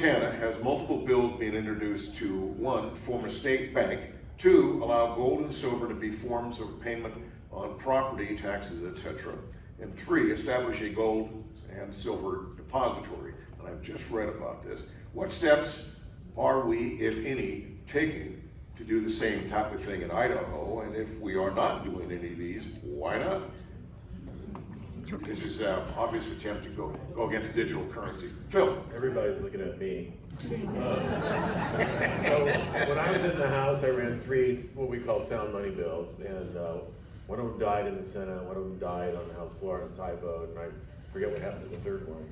Montana has multiple bills being introduced to, 1, form a state bank, 2, allow gold and silver to be forms of payment on property taxes, etc., and 3, establish a gold and silver depository. And I've just read about this. What steps are we, if any, taking to do the same type of thing in Idaho? And if we are not doing any of these, why not? This is an obvious attempt to go against digital currency. Phil. Everybody's looking at me. So when I was in the House, I ran 3 what we call sound money bills, and one of them died in the Senate, one of them died on the House floor on a tie vote, and I forget what happened to the third one.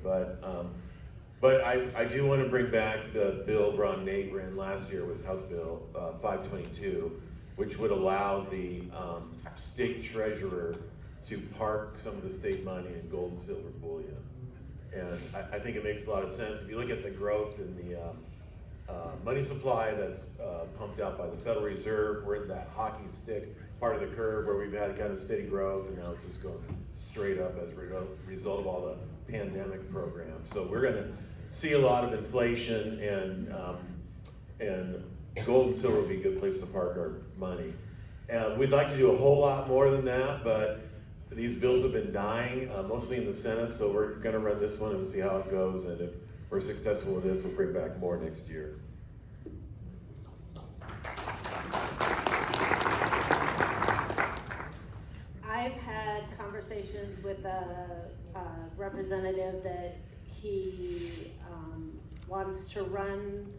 But I do want to bring back the bill Ron Nate ran last year, was House Bill 522, which would allow the state treasurer to park some of the state money in gold and silver bullion. And I think it makes a lot of sense. If you look at the growth in the money supply that's pumped out by the Federal Reserve, we're in that hockey stick part of the curve where we've had kind of steady growth, and now it's just going straight up as a result of all the pandemic programs. So we're going to see a lot of inflation, and gold and silver would be a good place to park our money. And we'd like to do a whole lot more than that, but these bills have been dying, mostly in the Senate, so we're going to run this one and see how it goes, and if we're successful with this, we'll bring back more next year. I've had conversations with a representative that he wants to run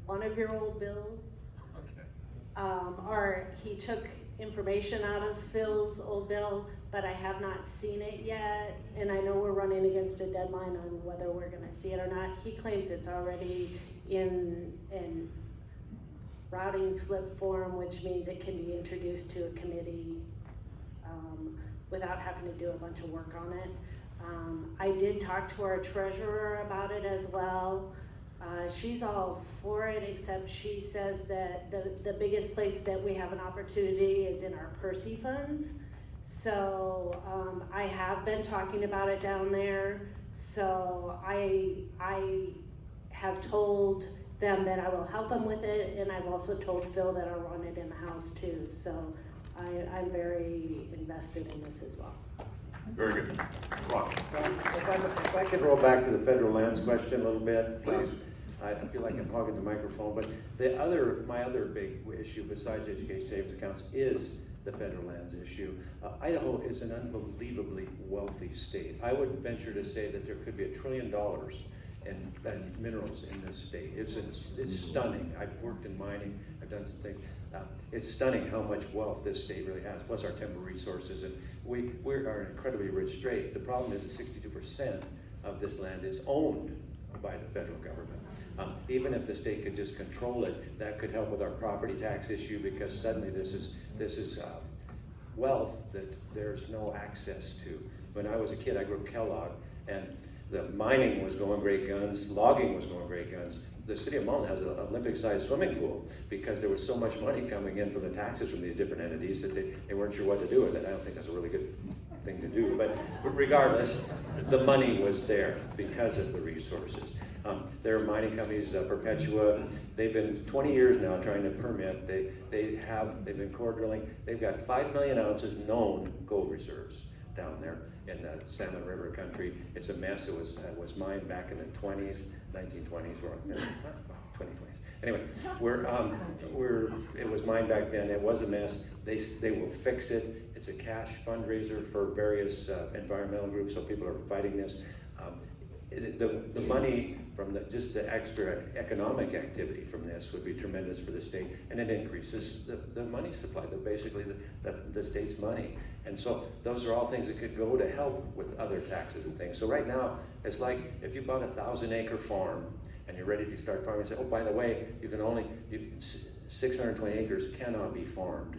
one of your old bills. Or he took information out of Phil's old bill, but I have not seen it yet, and I know we're running against a deadline on whether we're gonna see it or not. He claims it's already in routing slip form, which means it can be introduced to a committee without having to do a bunch of work on it. I did talk to our treasurer about it as well. She's all for it, except she says that the biggest place that we have an opportunity is in our Percy funds. So I have been talking about it down there. So I have told them that I will help them with it, and I've also told Phil that I'll run it in the House too. So I'm very invested in this as well. Very good. Ron. If I could roll back to the federal lands question a little bit, please. I feel like I'm hogging the microphone, but my other big issue besides education savings accounts is the federal lands issue. Idaho is an unbelievably wealthy state. I would venture to say that there could be $1 trillion in minerals in this state. It's stunning. I've worked in mining. I've done some things. It's stunning how much wealth this state really has, plus our timber resources, and we are an incredibly rich state. The problem is that 62% of this land is owned by the federal government. Even if the state could just control it, that could help with our property tax issue, because suddenly this is wealth that there's no access to. When I was a kid, I grew up Kellogg, and the mining was going great guns, logging was going great guns. The city of Mullen has an Olympic-sized swimming pool because there was so much money coming in from the taxes from these different entities that they weren't sure what to do with it. I don't think that's a really good thing to do, but regardless, the money was there because of the resources. There are mining companies, Perpetua, they've been 20 years now trying to permit. They've been core drilling. They've got 5 million ounces known gold reserves down there in the Salmon River country. It's a mess. It was mined back in the 1920s or 2020s. Anyway, it was mined back then. It was a mess. They will fix it. It's a cash fundraiser for various environmental groups, so people are fighting this. The money from just the extra economic activity from this would be tremendous for the state, and it increases the money supply, basically the state's money. And so those are all things that could go to help with other taxes and things. So right now, it's like if you bought a 1,000-acre farm and you're ready to start farming, and say, oh, by the way, 620 acres cannot be farmed.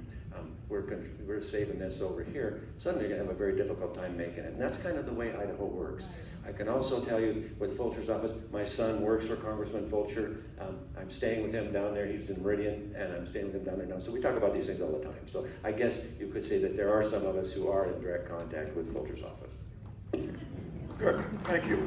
We're saving this over here. Suddenly you're gonna have a very difficult time making it. And that's kind of the way Idaho works. I can also tell you with Fulcher's office, my son works for Congressman Fulcher. I'm staying with him down there. He's in Meridian, and I'm staying with him down there now. So we talk about these things all the time. So I guess you could say that there are some of us who are in direct contact with Fulcher's office. Good, thank you.